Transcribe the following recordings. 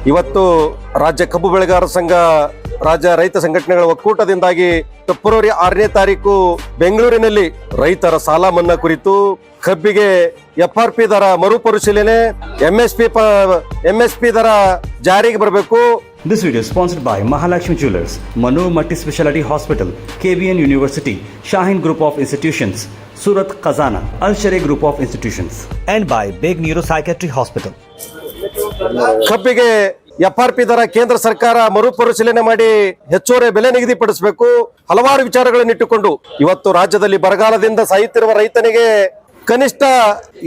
ಇವತ್ತು ರಾಜ್ಯ ಕಬ್ಬು ಬೆಳೆಗಾರರ ಸಂಘ, ರಾಜ್ಯ ರೈತ ಸಂಘಟನೆಗಳ ಒಕ್ಕೂಟದಿಂದಾಗಿ ಫೆಬ್ರವರಿ 6ನೇ ತಾರೀಕು ಬೆಂಗಳೂರಿನಲ್ಲಿ ರೈತರ ಸಾಲ ಮನ್ನಾ ಕುರಿತು ಕಬ್ಬಿಗೆ FRP ದರ ಮರುಪರಿಶೀಲನೆ, MSP ದರ ಜಾರಿಗೆ ಬರಬೇಕು. This video is sponsored by Mahalakshmi Jewelers, Manu Multi Speciality Hospital, KBN University, Shaheen Group of Institutions, Surat Khazana, Al Sharia Group of Institutions, and by Big Neuropsychiatry Hospital. ಕಬ್ಬಿಗೆ FRP ದರ ಕೇಂದ್ರ ಸರ್ಕಾರ ಮರುಪರಿಶೀಲನೆ ಮಾಡಿ ಹೆಚ್ಚುವರಿ ಬೆಲೆ ನಿಗದಿಪಡಿಸಬೇಕು. ಹಲವಾರು ವಿಚಾರಗಳನ್ನು ಇಟ್ಟುಕೊಂಡು ಇವತ್ತು ರಾಜ್ಯದಲ್ಲಿ ಬರಗಾಲದಿಂದ ಸಾಯುತ್ತಿರುವ ರೈತನಿಗೆ ಕನಿಷ್ಠ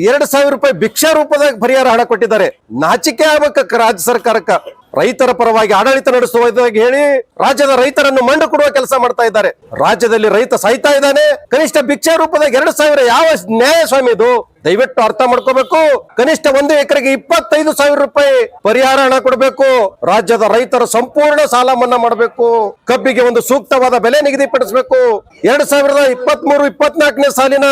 2,000 ರೂಪಾಯಿ ಭಿಕ್ಷಾ ರೂಪದಾಗ ಪರಿಹಾರ ಹಣ ಕೊಟ್ಟಿದ್ದಾರೆ. ನಾಚಿಕೆ ಆಗ್ಬೇಕ ರಾಜ್ಯ ಸರ್ಕಾರಕ್ಕ. ರೈತರ ಪರವಾಗಿ ಆಡಳಿತ ನಡೆಸುವುದಾಗಿ ಹೇಳಿ ರಾಜ್ಯದ ರೈತರನ್ನು ಮಂಡು ಕೊಡುವ ಕೆಲಸ ಮಾಡ್ತಾ ಇದ್ದಾರೆ. ರಾಜ್ಯದಲ್ಲಿ ರೈತ ಸಾಯ್ತಾ ಇದ್ದಾನೆ. ಕನಿಷ್ಠ ಭಿಕ್ಷಾ ರೂಪದಾಗ 2,000 ಯಾವ ನ್ಯಾಯ ಸ್ವಾಮಿ ಇದು? ದಯವಿಟ್ಟು ಅರ್ಥ ಮಾಡ್ಕೋಬೇಕು. ಕನಿಷ್ಠ 1 ಎಕರೆಗೆ 25,000 ರೂಪಾಯಿ ಪರಿಹಾರ ಹಣ ಕೊಡಬೇಕು. ರಾಜ್ಯದ ರೈತರ ಸಂಪೂರ್ಣ ಸಾಲ ಮನ್ನಾ ಮಾಡಬೇಕು. ಕಬ್ಬಿಗೆ ಒಂದು ಸೂಕ್ತವಾದ ಬೆಲೆ ನಿಗದಿಪಡಿಸಬೇಕು. 2023-24ನೇ ಸಾಲಿನ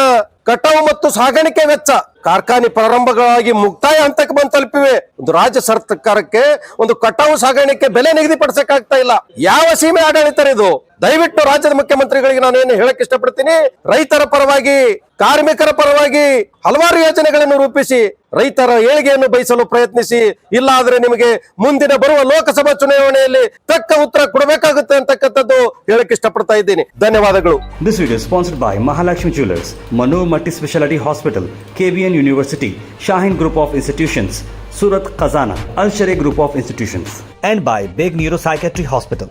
ಕಟಾವು ಮತ್ತು ಸಾಗಾಣಿಕೆ ವೆಚ್ಚ ಕಾರ್ಖಾನೆ ಪ್ರಾರಂಭಗಳಾಗಿ ಮುಕ್ತಾಯ ಹಂತಕ್ಕೆ ಬಂದು ತಲುಪಿವೆ. ಒಂದು ರಾಜ್ಯ ಸರ್ಕಾರಕ್ಕೆ ಒಂದು ಕಟಾವು ಸಾಗಾಣಿಕೆ ಬೆಲೆ ನಿಗದಿಪಡಿಸಕ್ಕಾಗ್ತಾ ಇಲ್ಲ. ಯಾವ ಸೀಮೆ ಆಡಳಿತ ಇದು? ದಯವಿಟ್ಟು ರಾಜ್ಯದ ಮುಖ್ಯಮಂತ್ರಿಗಳಿಗೆ ನಾನು ಏನು ಹೇಳಕ್ ಇಷ್ಟಪಡ್ತೀನಿ, ರೈತರ ಪರವಾಗಿ, ಕಾರ್ಮಿಕರ ಪರವಾಗಿ ಹಲವಾರು ಯೋಜನೆಗಳನ್ನು ರೂಪಿಸಿ ರೈತರ ಏಳಿಗೆಯನ್ನು ಬಯಸಲು ಪ್ರಯತ್ನಿಸಿ. ಇಲ್ಲ ಆದ್ರೆ ನಿಮಗೆ ಮುಂದಿನ ಬರುವ ಲೋಕಸಭಾ ಚುನಾವಣೆಯಲ್ಲಿ ತಕ್ಕ ಉತ್ತರ ಕೊಡಬೇಕಾಗುತ್ತೆ ಅಂತಕ್ಕಂಥದ್ದು ಹೇಳಕ್ ಇಷ್ಟಪಡ್ತಾ ಇದ್ದೀನಿ. ಧನ್ಯವಾದಗಳು. This video is sponsored by Mahalakshmi Jewelers, Manu Multi Speciality Hospital, KBN University, Shaheen Group of Institutions, Surat Khazana, Al Sharia Group of Institutions, and by Big Neuropsychiatry Hospital.